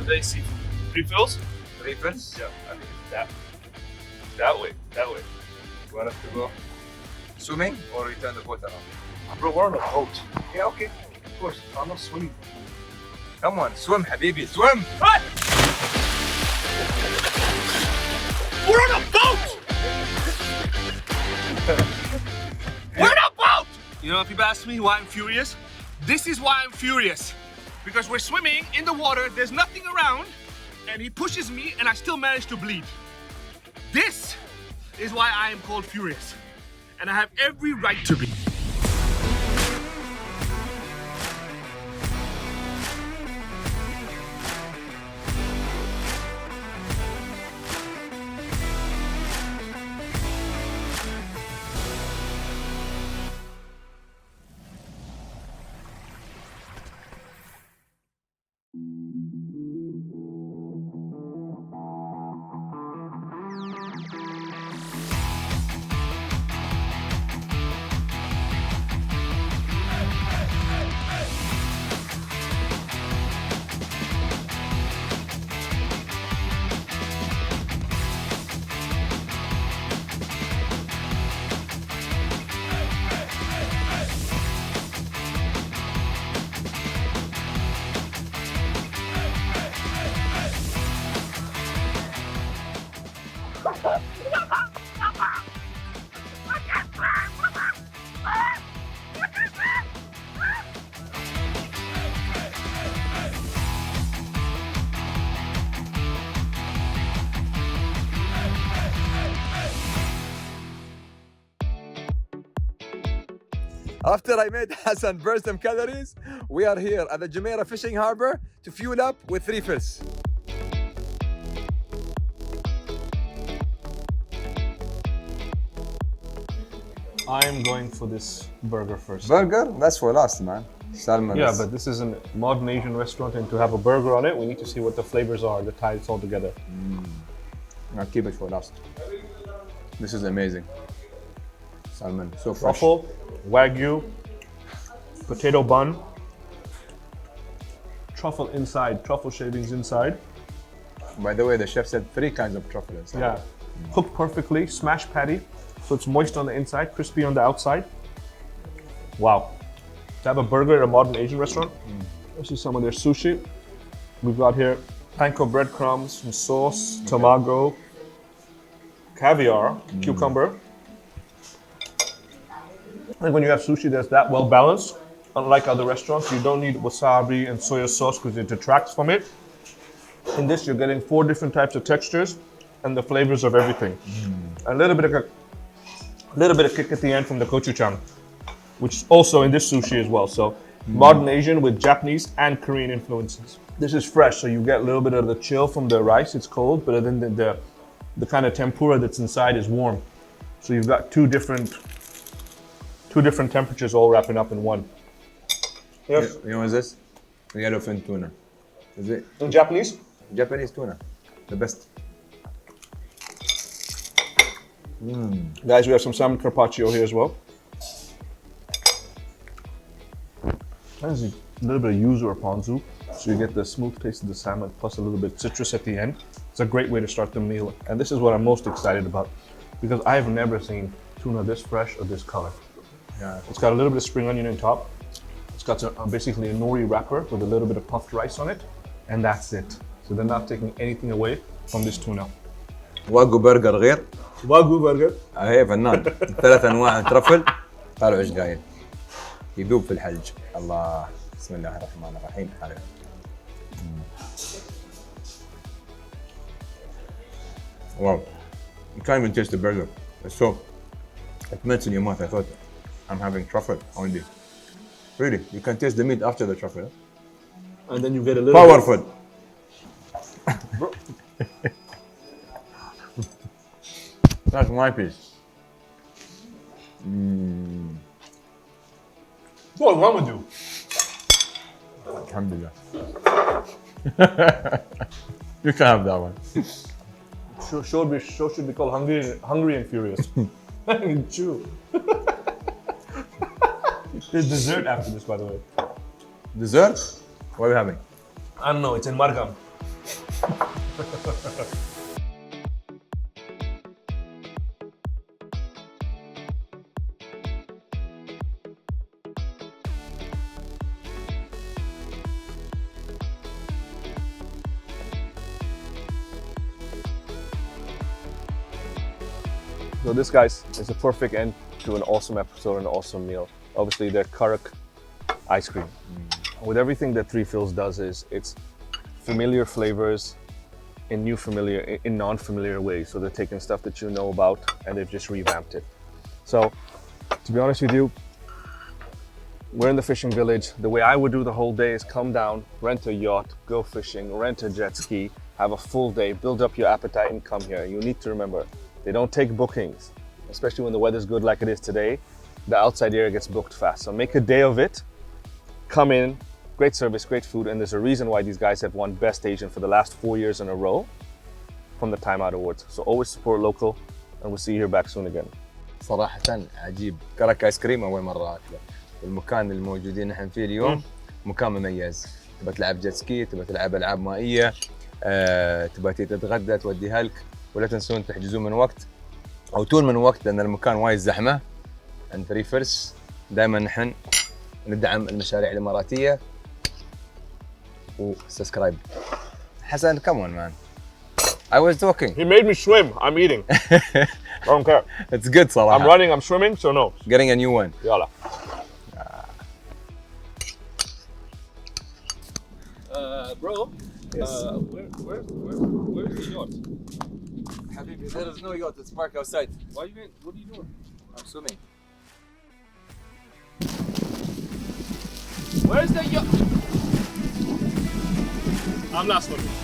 Sunday seafood. Refills? Refills? Yeah, I think it's that way. You want us to go swimming or return the boat around? Bro, we're on a boat. Yeah, okay. Of course, I'm not swimming. Come on, swim, habibi, swim! What? We're on a boat! We're on a boat! You know, if you've asked me why I'm furious, this is why I'm furious. Because we're swimming in the water, there's nothing around, and he pushes me and I still manage to bleed. This is why I am called furious. And I have every right to be. After I made Hassan burn some calories, we are here at the Jumeirah Fishing Harbor to fuel up with refills. I'm going for this burger first. Burger? That's for last, man. Salmon. Yeah, but this is a modern Asian restaurant, and to have a burger on it, we need to see what the flavors are to tie it all together. I'll keep it for last. This is amazing. Salmon, so fresh. Truffle, Wagyu, potato bun, truffle inside, truffle shavings inside. By the way, the chef said 3 kinds of truffle inside. Yeah, cooked perfectly, smashed patty, so it's moist on the inside, crispy on the outside. Wow. To have a burger at a modern Asian restaurant. This is some of their sushi. We've got here panko breadcrumbs, some sauce, tamago, caviar, cucumber. I think when you have sushi that's that well balanced, unlike other restaurants, you don't need wasabi and soy sauce because it detracts from it. In this, you're getting 4 different types of textures and the flavors of everything. A little bit of kick at the end from the gochujang, which is also in this sushi as well. So modern Asian with Japanese and Korean influences. This is fresh, so you get a little bit of the chill from the rice. It's cold, but then the kind of tempura that's inside is warm. So you've got two different temperatures all wrapping up in one. Yes. You know what is this? Yellowfin tuna. Is it? In Japanese? Japanese tuna. The best. Guys, we have some salmon carpaccio here as well. There's a little bit of yuzu or ponzu, so you get the smooth taste of the salmon plus a little bit of citrus at the end. It's a great way to start the meal, and this is what I'm most excited about because I have never seen tuna this fresh or this color. Yeah. It's got a little bit of spring onion on top. It's got basically a nori wrapper with a little bit of puffed rice on it, and that's it. So they're not taking anything away from this tuna. واجو برجر غير. Wagyu burger. اهي فنان. 3 انواع ترفل طالعوا ايش قايل. يذوب في الحلج. الله. بسم الله الرحمن الرحيم. Wow. You can't even taste the burger. It's so, it melts in your mouth. I thought I'm having truffle only. Really, you can taste the meat after the truffle. And then you get a little Powerful. Bro. That's my piece. What's wrong with you? Alhamdulillah. You can have that one. Show should be called Hungry and Furious. Chew. There's dessert after this, by the way. Dessert? What are we having? I don't know, it's in Margam. So this, guys, is a perfect end to an awesome episode and an awesome meal. Obviously, their Karak ice cream. With everything that Three Fills does is it's familiar flavors in non-familiar ways. So they're taking stuff that you know about and they've just revamped it. So to be honest with you, we're in the fishing village. The way I would do the whole day is come down, rent a yacht, go fishing, rent a jet ski, have a full day, build up your appetite and come here. You need to remember, they don't take bookings, especially when the weather's good like it is today. The outside area gets booked fast. So make a day of it, come in, great service, great food, and there's a reason why these guys have won Best Asian for the last 4 years in a row from the Time Out Awards. So always support local, and we'll see you here back soon again. صراحة عجيب. كرك ايس كريم اول مرة اكله. المكان الموجودين نحن فيه اليوم مكان مميز. تبى تلعب جيت سكي، تبى تلعب العاب مائية، تبى تتغدى توديها لك، ولا تنسون تحجزون من وقت او تون من وقت لان المكان وايد زحمة. عند ثري فيرس دائما نحن ندعم المشاريع الاماراتية وسبسكرايب. حسن come on man. I was talking. He made me swim. I'm eating. I don't care. It's good صراحة. I'm running, I'm swimming, so no. Getting a new one. Yalla. Bro, Yes. where's the yacht? Habibi, there is no yacht. It's parked outside. What are you doing? I'm swimming. Where's the yacht? I'm not swimming.